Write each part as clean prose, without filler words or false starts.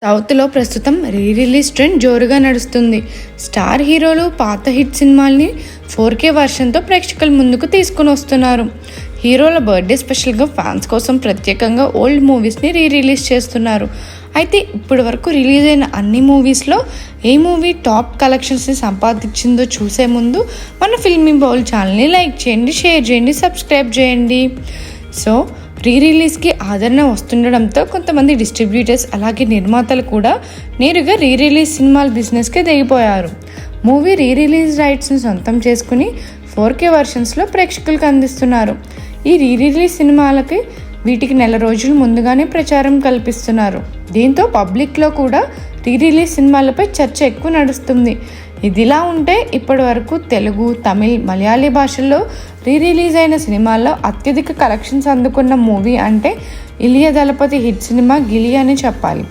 సౌత్లో ప్రస్తుతం release trend జోరుగా నడుస్తుంది. స్టార్ హీరోలు పాత హిట్ సినిమాల్ని 4K వర్షన్తో ప్రేక్షకుల ముందుకు తీసుకుని వస్తున్నారు. హీరోల బర్త్డే స్పెషల్గా ఫ్యాన్స్ కోసం ప్రత్యేకంగా ఓల్డ్ మూవీస్ని రిలీజ్ చేస్తున్నారు. అయితే ఇప్పటి వరకు రిలీజ్ అయిన అన్ని మూవీస్లో ఏ మూవీ టాప్ కలెక్షన్స్ని సంపాదించిందో చూసే ముందు మన ఫిల్మీ బౌల్ ఛానల్ని లైక్ చేయండి, షేర్ చేయండి, సబ్స్క్రైబ్ చేయండి. సో రిలీజ్కి ఆదరణ వస్తుండడంతో కొంతమంది డిస్ట్రిబ్యూటర్స్ అలాగే నిర్మాతలు కూడా నేరుగా రిలీజ్ సినిమాల బిజినెస్కే దిగిపోయారు. మూవీ రిలీజ్ రైట్స్ని సొంతం చేసుకుని 4K వర్షన్స్లో ప్రేక్షకులకు అందిస్తున్నారు. ఈ రిలీజ్ సినిమాలకి వీటికి నెల రోజులు ముందుగానే ప్రచారం కల్పిస్తున్నారు. దీంతో పబ్లిక్లో కూడా రిలీజ్ సినిమాలపై చర్చ ఎక్కువ నడుస్తుంది. ఇదిలా ఉంటే ఇప్పటి వరకు తెలుగు, తమిళ్, మలయాళీ భాషల్లో రిలీజ్ అయిన సినిమాల్లో అత్యధిక కలెక్షన్స్ అందుకున్న మూవీ అంటే ఇలియ దళపతి హిట్ సినిమా గిలి అని చెప్పాలి.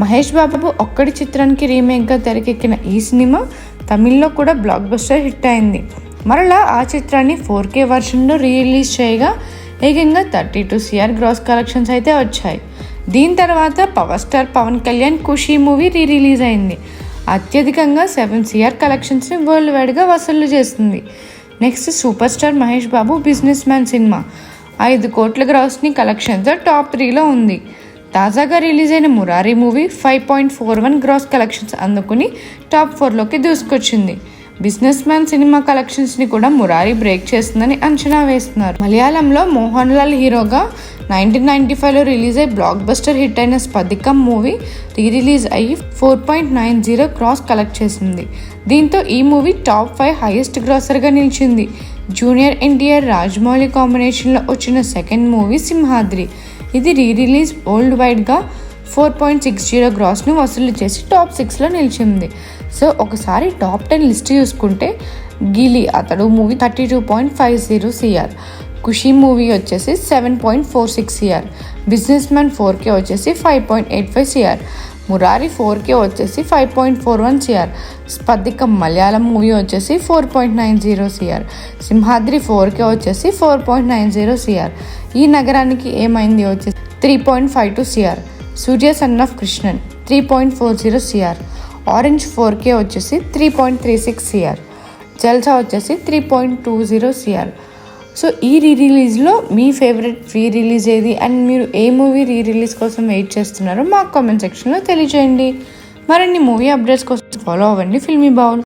మహేష్ బాబు ఒక్కడి చిత్రానికి రీమేక్గా తెరకెక్కిన ఈ సినిమా తమిళ్లో కూడా బ్లాక్ బస్టర్ హిట్ అయింది. మరలా ఆ చిత్రాన్ని 4K వర్షన్లో రిలీజ్ చేయగా ఏకంగా 32 CR గ్రాస్ కలెక్షన్స్ అయితే వచ్చాయి. దీని తర్వాత పవర్ స్టార్ పవన్ కళ్యాణ్ ఖుషీ మూవీ రిలీజ్ అయింది. అత్యధికంగా 7 CR కలెక్షన్స్ని వరల్డ్ వైడ్గా వసూలు చేస్తుంది. Next super star Mahesh Babu business man cinema 5 కోట్ల గ్రాస్ని కలెక్షన్స్తో టాప్ 3లో ఉంది. తాజాగా రిలీజ్ అయిన మురారి మూవీ 5.41 గ్రాస్ కలెక్షన్స్ అందుకుని టాప్ 4లోకి దూసుకొచ్చింది. బిజినెస్ మ్యాన్ సినిమా కలెక్షన్స్ని కూడా మురారి బ్రేక్ చేస్తుందని అంచనా వేస్తున్నారు. మలయాళంలో మోహన్ లాల్ హీరోగా 1995లో రిలీజ్ అయ్యి బ్లాక్ బస్టర్ హిట్ అయిన స్పదికం మూవీ రిలీజ్ అయ్యి 4.90 క్రాస్ కలెక్ట్ చేసింది. దీంతో ఈ మూవీ టాప్ 5 హైయెస్ట్ గ్రాసర్గా నిలిచింది. జూనియర్ ఎన్టీఆర్, రాజమౌళి కాంబినేషన్లో వచ్చిన సెకండ్ మూవీ సింహాద్రి. ఇది రిలీజ్ వరల్డ్ వైడ్గా 4.60 గ్రాస్ను వసూలు చేసి టాప్ 6లో నిలిచింది. సో ఒకసారి టాప్ 10 లిస్ట్ చూసుకుంటే గిలి అతడు మూవీ 32.50 CR, ఖుషీ మూవీ వచ్చేసి 7.46 CR, బిజినెస్ మ్యాన్ 4K వచ్చేసి 5.85 CR, మురారి 4K వచ్చేసి 5.41 CR, స్పదికం మలయాళం మూవీ వచ్చేసి 4.90 CR, సింహాద్రి 4K వచ్చేసి 4.90 CR, ఈ నగరానికి ఏమైంది వచ్చేసి 3.52 CR, Surya son of Krishnan 3.40 CR, orange 4K వచ్చేసి 3.36 CR, జల్సా వచ్చేసి 3.20 CR. సో ఈ రిలీజ్లో మీ ఫేవరెట్ రిలీజ్ ఏది అండ్ మీరు ఏ మూవీ రిలీజ్ కోసం వెయిట్ చేస్తున్నారో మాకు కామెంట్ సెక్షన్లో తెలియజేయండి. మరిన్ని మూవీ అప్డేట్స్ కోసం ఫాలో అవ్వండి ఫిల్మీ బౌల్.